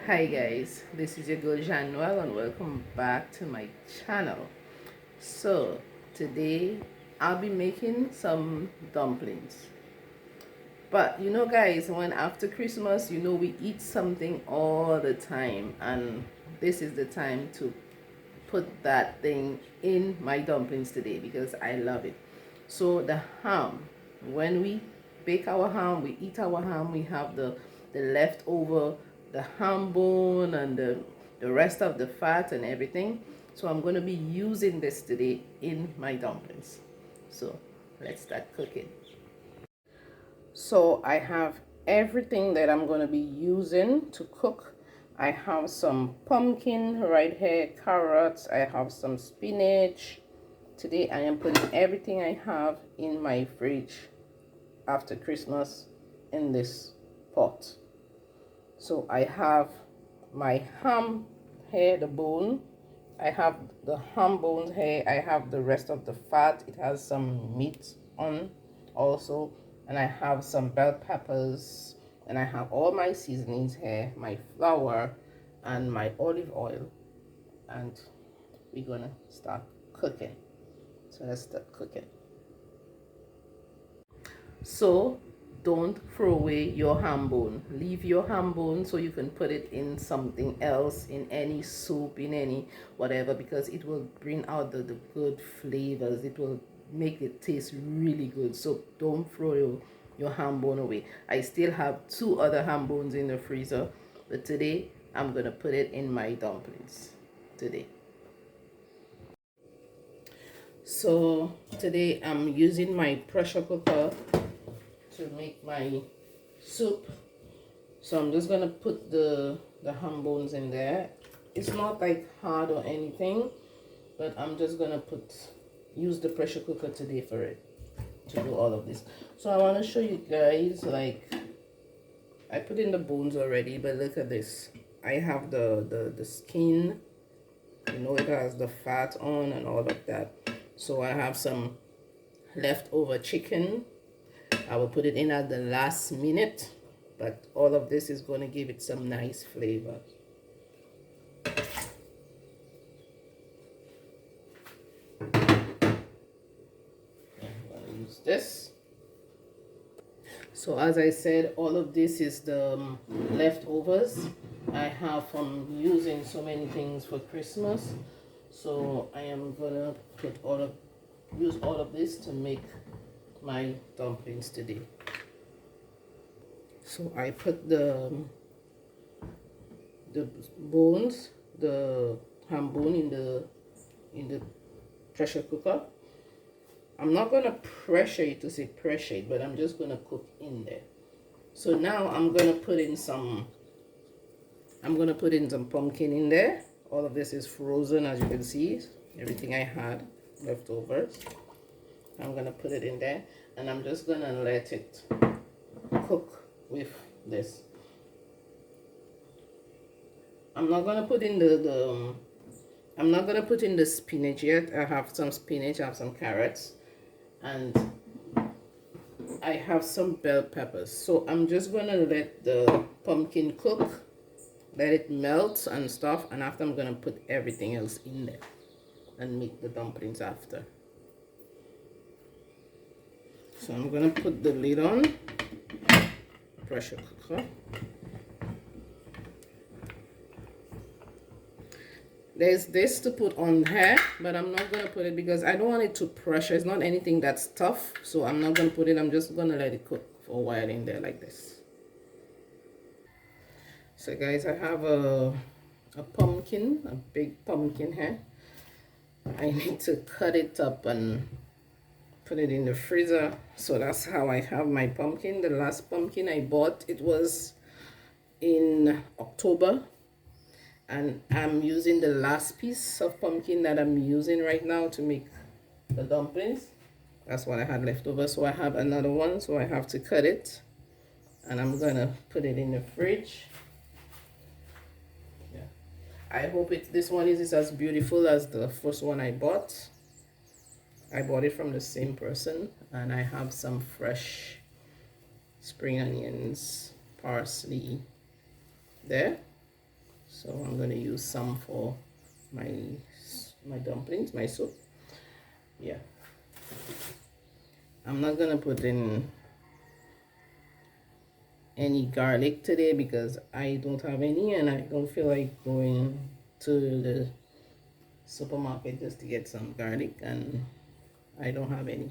Hi guys, this is your girl Januel and welcome back to my channel. So today I'll be making some dumplings. But you know guys, when after Christmas, we eat something all the time, and this is the time to put that thing in my dumplings today because I love it. So the ham, when we bake our ham, we eat our ham, we have the leftover, the ham bone and the rest of the fat and everything. So I'm going to be using this today in my dumplings. So let's start cooking. So I have everything that I'm going to be using to cook. I have some pumpkin right here, carrots, I have some spinach. Today I am putting everything I have in my fridge after Christmas in this pot. So I have my ham here, the bone. I have the ham bones here. I have the rest of the fat. It has some meat on also. And I have some bell peppers. And I have all my seasonings here, my flour and my olive oil. And we're gonna start cooking. So let's start cooking. So don't throw away your ham bone. Leave your ham bone so you can put it in something else, in any soup, in any whatever, because it will bring out the good flavors. It will make it taste really good. So don't throw your ham bone away. I still have 2 other ham bones in the freezer, but today I'm gonna put it in my dumplings today. So today I'm using my pressure cooker to make my soup. So I'm just gonna put the ham bones in there. It's not like hard or anything, but I'm just gonna use the pressure cooker today for it to do all of this. So I want to show you guys, like, I put in the bones already, but look at this. I have the skin, it has the fat on and all of that. So I have some leftover chicken. I will put it in at the last minute, but all of this is going to give it some nice flavor. I'm going to use this. So as I said, all of this is the leftovers I have from using so many things for Christmas. So I am going to use all of this to make my dumplings today. So I put the bones, the ham bone in the pressure cooker. I'm not gonna pressure it to say pressure it, but I'm just gonna cook in there. So now I'm gonna put in some pumpkin in there. All of this is frozen, as you can see. Everything I had leftovers. I'm gonna put it in there, and I'm just gonna let it cook with this. I'm not gonna put in I'm not gonna put in the spinach yet. I have some spinach, I have some carrots, and I have some bell peppers. So I'm just gonna let the pumpkin cook, let it melt and stuff, and after I'm gonna put everything else in there and make the dumplings after. So I'm gonna put the lid on, pressure cooker. There's this to put on here, but I'm not gonna put it because I don't want it to pressure. It's not anything that's tough, so I'm not gonna put it. I'm just gonna let it cook for a while in there like this. So guys, I have a pumpkin, a big pumpkin here. I need to cut it up and put it in the freezer. So that's how I have my pumpkin. The last pumpkin I bought, it was in October, and I'm using the last piece of pumpkin that I'm using right now to make the dumplings. That's what I had left over, so I have another one, so I have to cut it, and I'm gonna put it in the fridge. Yeah, I hope this one is as beautiful as the first one I bought. I bought it from the same person, and I have some fresh spring onions, parsley there. So I'm going to use some for my dumplings, my soup. Yeah. I'm not going to put in any garlic today because I don't have any, and I don't feel like going to the supermarket just to get some garlic, and I don't have any.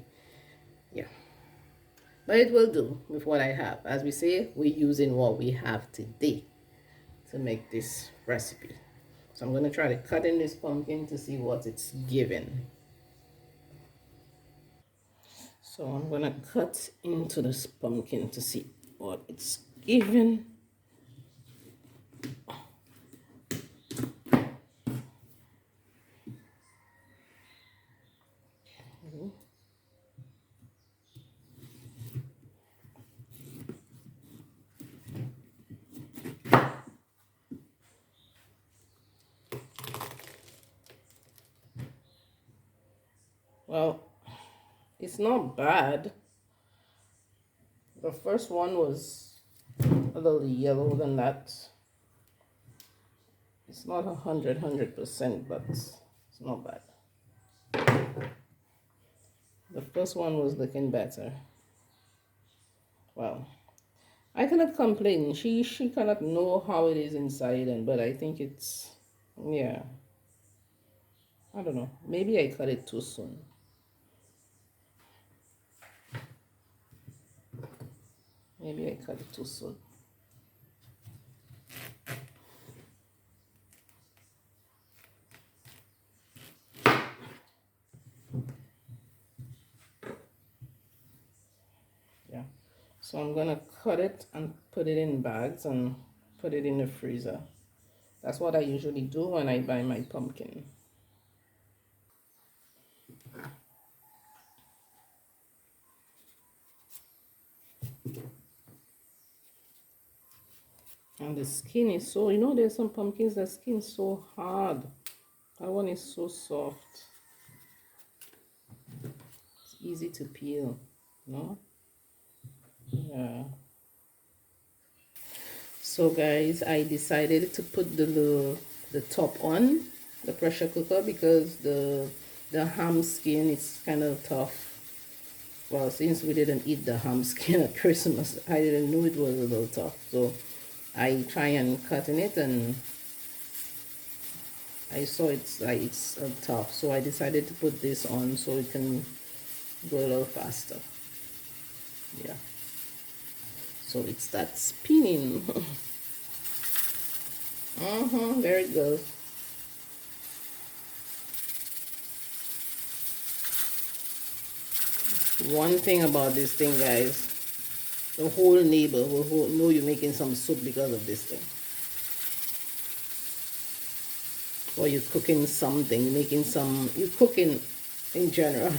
Yeah, but it will do with what I have. As we say, we're using what we have today to make this recipe. So I'm going to try to cut in this pumpkin to see what it's given. So I'm going to cut into this pumpkin to see what it's given. Well, it's not bad. The first one was a little yellow than that. It's not 100%, but it's not bad. The first one was looking better. Well, I cannot complain. She cannot know how it is inside, but I think it's, yeah. I don't know. Maybe I cut it too soon. Maybe I cut it too soon. Yeah. So I'm gonna cut it and put it in bags and put it in the freezer. That's what I usually do when I buy my pumpkin. And the skin is so, there's some pumpkins, the skin is so hard. That one is so soft. It's easy to peel, no? Yeah. So guys, I decided to put the top on the pressure cooker because the ham skin is kind of tough. Well, since we didn't eat the ham skin at Christmas, I didn't know it was a little tough. So I try and cut in it, and I saw it's like it's tough. So I decided to put this on so it can go a little faster. Yeah. So it starts spinning. There it goes. One thing about this thing, guys, the whole neighbor will know you're making some soup because of this thing. Or you're cooking something, you're cooking in general.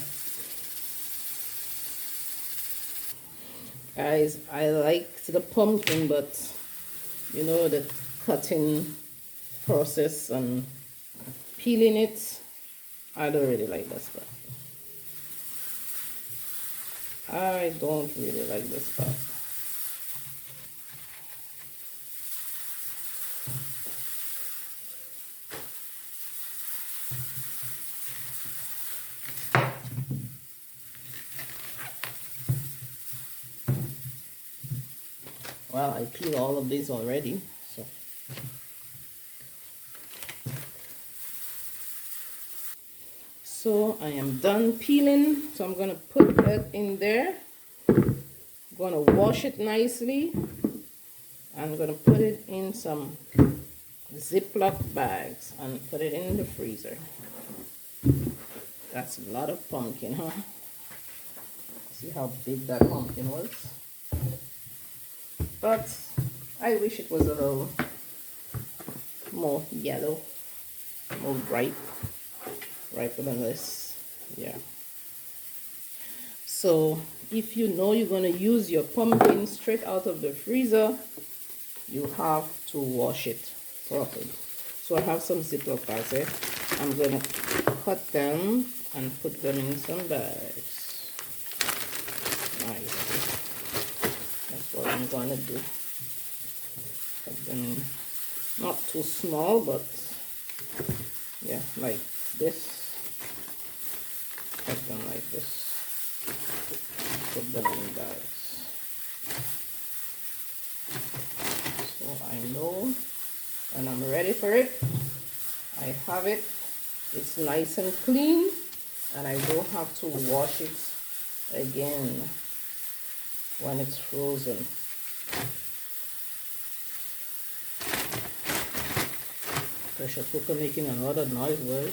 Guys, I like the pumpkin, but the cutting process and peeling it, I don't really like that stuff. I don't really like this stuff. Well, I peeled all of these already, so I am done peeling. So I'm gonna put that in there. I'm gonna wash it nicely. I'm gonna put it in some Ziploc bags and put it in the freezer. That's a lot of pumpkin, huh? See how big that pumpkin was? But I wish it was a little more yellow, more riper than this. Yeah. So if you know you're going to use your pumpkin straight out of the freezer, you have to wash it properly. So I have some Ziploc bags here. I'm going to cut them and put them in some bags. Nice. That's what I'm going to do. Put them in. Not too small, but yeah, like this. Cut them like this. Put them in bags. So I know when I'm ready for it, I have it. It's nice and clean, and I don't have to wash it again when it's frozen. Pressure cooker making a lot of noise, boy.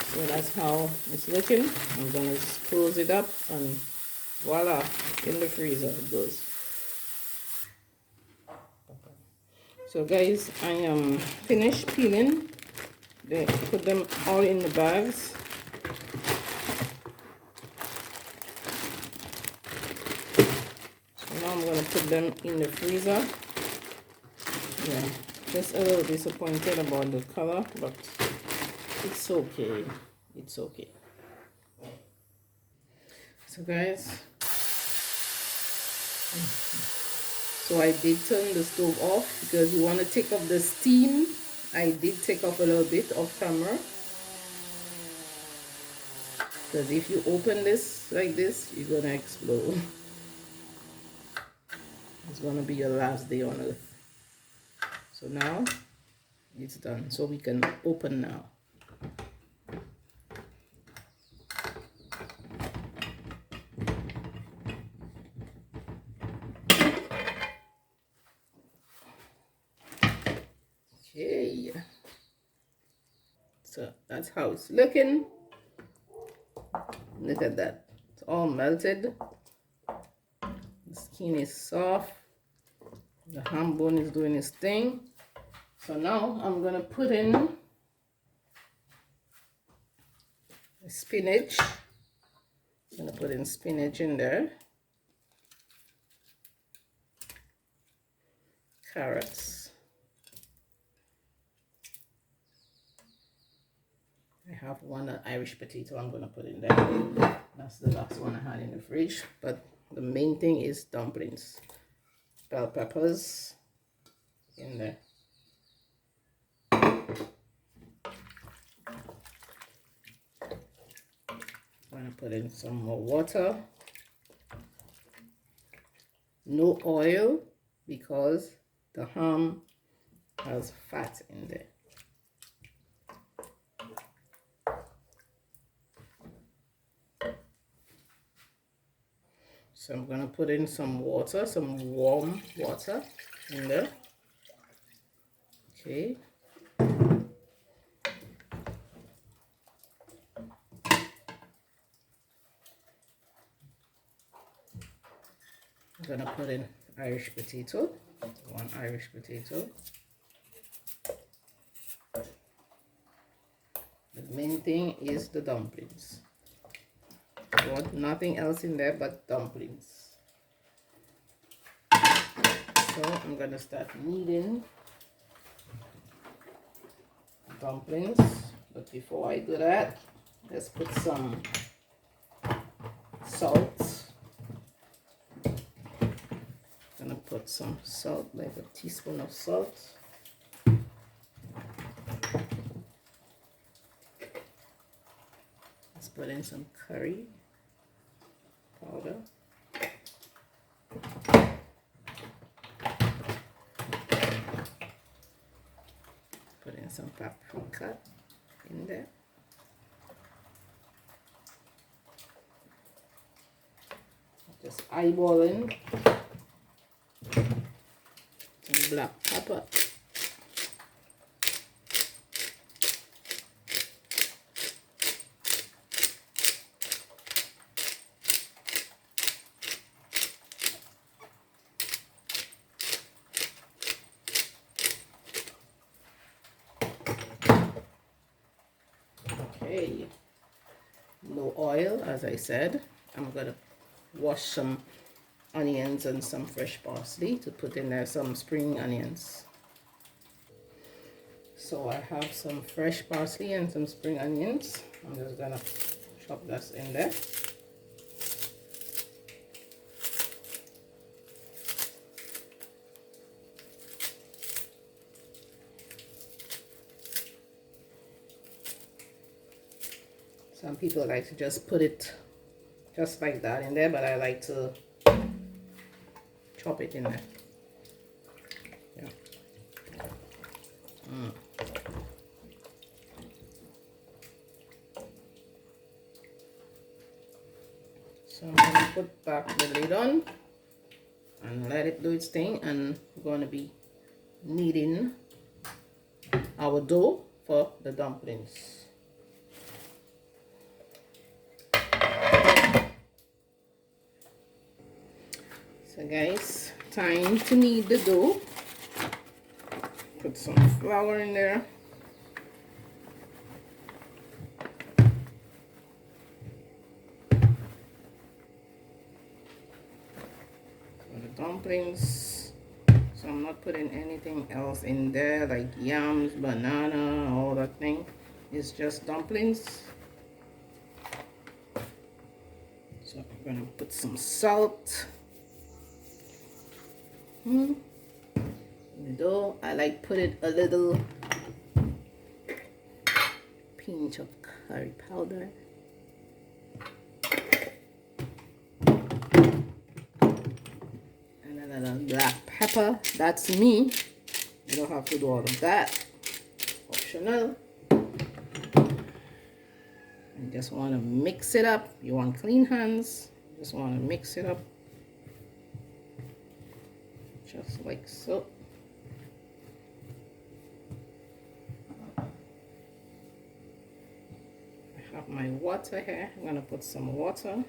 So that's how it's looking. I'm gonna close it up, and voila, in the freezer it goes. So guys, I am finished peeling. They put them all in the bags. So now I'm gonna put them in the freezer. Yeah, just a little disappointed about the color, but it's okay. It's okay. So guys, so I did turn the stove off because you want to take off the steam. I did take off a little bit of camera, because if you open this like this, you're gonna explode. It's gonna be your last day on earth. So now it's done, so we can open now. Okay, so that's how it's looking. Look at that, it's all melted. The skin is soft. The ham bone is doing its thing. So now I'm gonna put in spinach. I'm gonna put in spinach in there. Carrots. I have one Irish potato I'm gonna put in there. That's the last one I had in the fridge. But the main thing is dumplings. Bell peppers in there. I'm gonna put in some more water. No oil, because the ham has fat in there. So I'm gonna put in some water, some warm water in there. Okay. I'm gonna put in Irish potato, one Irish potato. The main thing is the dumplings. I want nothing else in there but dumplings. So I'm gonna start kneading dumplings. But before I do that, let's put some salt. I'm gonna put some salt, like a teaspoon of salt. Let's put in some curry powder. Put in some paprika in there. Just eyeballing some black pepper. Okay, no oil, as I said. I'm gonna wash some onions and some fresh parsley to put in there, some spring onions. So I have some fresh parsley and some spring onions. I'm just gonna chop this in there. Some people like to just put it just like that in there, but I like to chop it in there. Yeah. So I'm going to put back the lid on and let it do its thing, and we're going to be kneading our dough for the dumplings. So guys, time to knead the dough. Put some flour in there. For the dumplings, so I'm not putting anything else in there like yams, banana, all that thing. It's just dumplings. So I'm gonna put some salt. Though I like put it a little pinch of curry powder. And a little black pepper. That's me. You don't have to do all of that. Optional. You just want to mix it up. You want clean hands. You just want to mix it up. Just like so. I have my water here. I'm gonna put some water,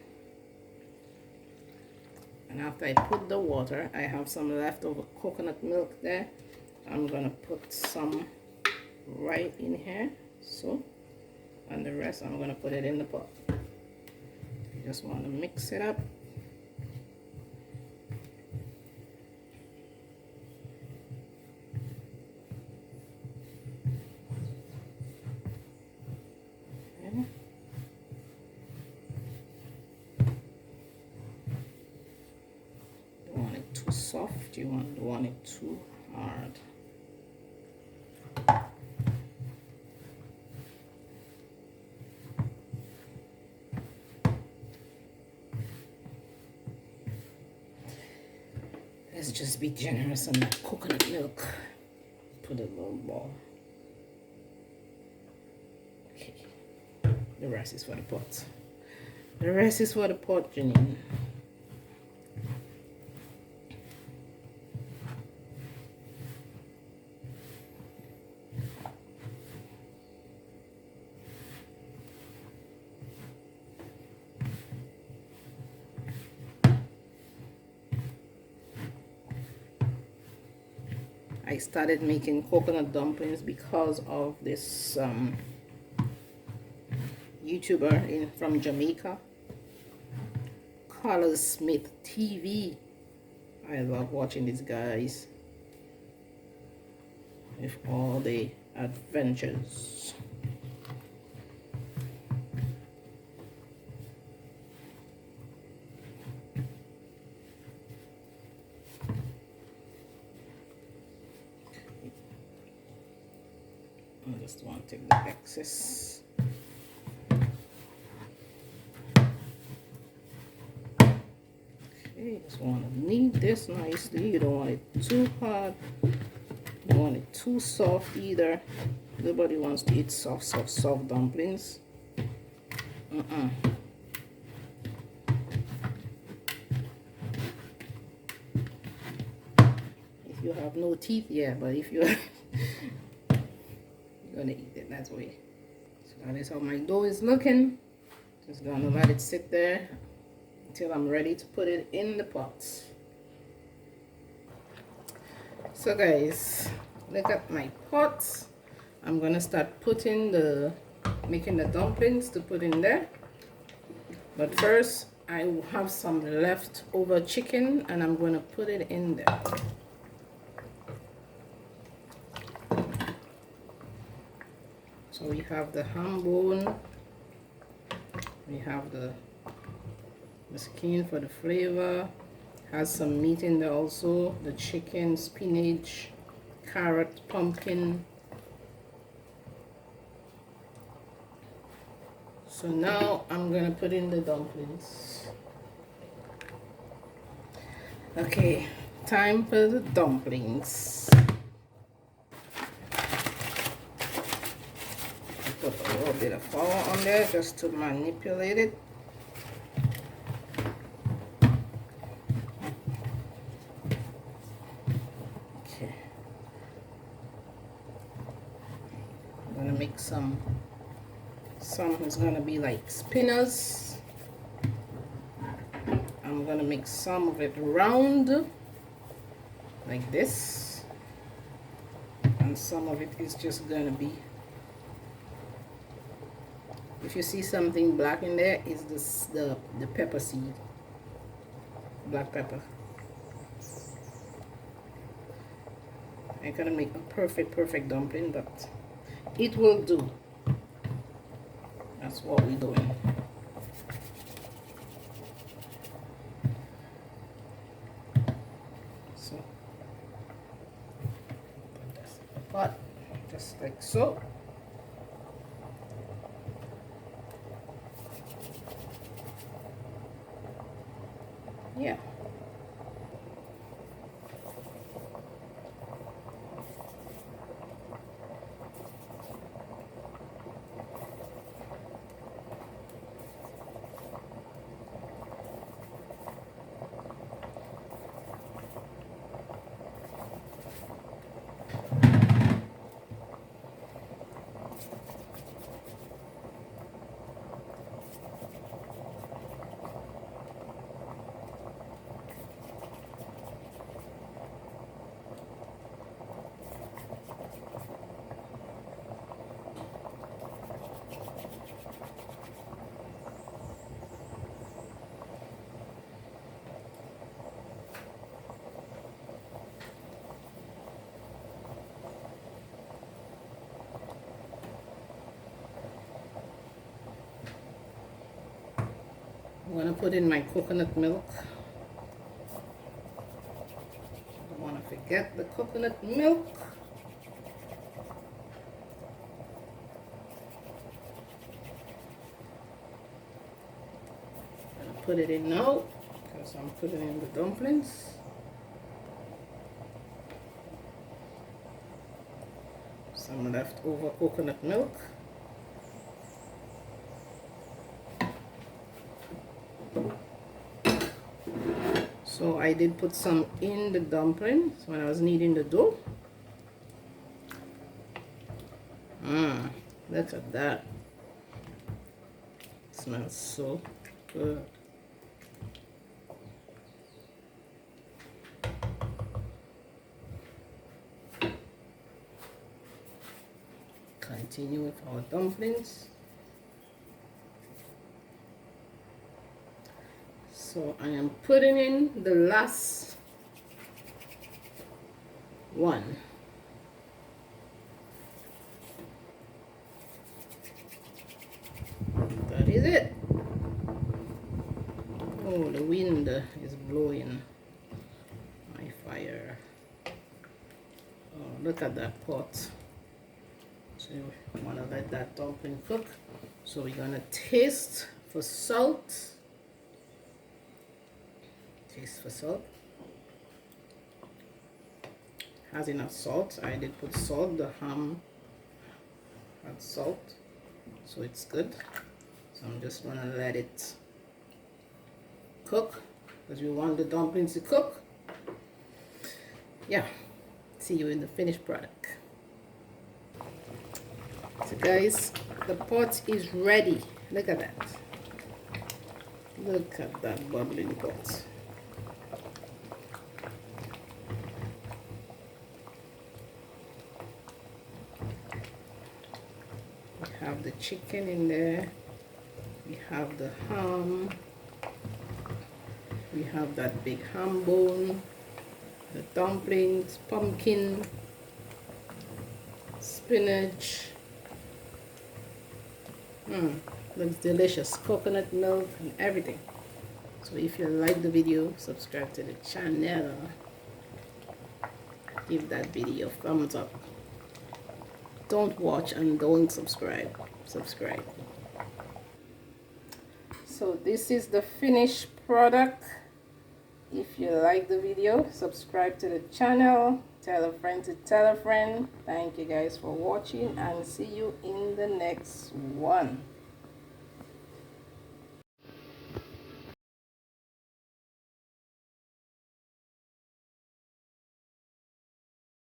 and after I put the water, I have some leftover coconut milk there. I'm gonna put some right in here, so, and the rest I'm gonna put it in the pot. You just want to mix it up. Too soft, you want it too hard. Let's just be generous on the coconut milk. Put a little ball. Okay. The rest is for the pot. The rest is for the pot, Janine. I started making coconut dumplings because of this YouTuber from Jamaica, Carlos Smith TV. I love watching these guys with all the adventures. I just want to take the excess. Okay, just want to knead this nicely. You don't want it too hard. You don't want it too soft either. Nobody wants to eat soft dumplings. If you have no teeth, yeah, but if you gonna eat it that way. So that is how my dough is looking. Just gonna let it sit there until I'm ready to put it in the pots. So guys, look at my pots. I'm gonna start making the dumplings to put in there. But first, I will have some leftover chicken and I'm gonna put it in there. So we have the ham bone, we have the skin for the flavor, has some meat in there also, the chicken, spinach, carrot, pumpkin, So now I'm gonna put in the dumplings. Okay, time for the dumplings. Put a little bit of flour on there just to manipulate it. Okay. I'm gonna make some is gonna be like spinners. I'm gonna make some of it round like this, and some of it is just gonna be, if you see something black in there, is this the pepper seed, black pepper. I'm gonna make a perfect dumpling, but it will do. That's what we're doing. So put this in the pot, just like so. Yeah. I'm gonna put in my coconut milk. Don't wanna forget the coconut milk. I'm gonna put it in now because I'm putting in the dumplings. Some leftover coconut milk. So I did put some in the dumplings when I was kneading the dough. Look at that. It smells so good. Continue with our dumplings. So I am putting in the last one. That is it. Oh, the wind is blowing my fire. Oh, look at that pot. So you want to let that dumpling cook. So we're going to taste for salt. Taste for salt. Has enough salt. I did put salt. The ham had salt, so it's good. So I'm just going to let it cook because we want the dumplings to cook. Yeah, see you in the finished product. So guys, the pot is ready. Look at that. Look at that bubbling pot. We have the chicken in there. We have the ham. We have that big ham bone. The dumplings, pumpkin, spinach. Looks delicious. Coconut milk and everything. So if you like the video, subscribe to the channel. Give that video a thumbs up. Don't watch and don't subscribe. Subscribe. So this is the finished product. If you like the video, subscribe to the channel, tell a friend to tell a friend. Thank you guys for watching, and see you in the next one.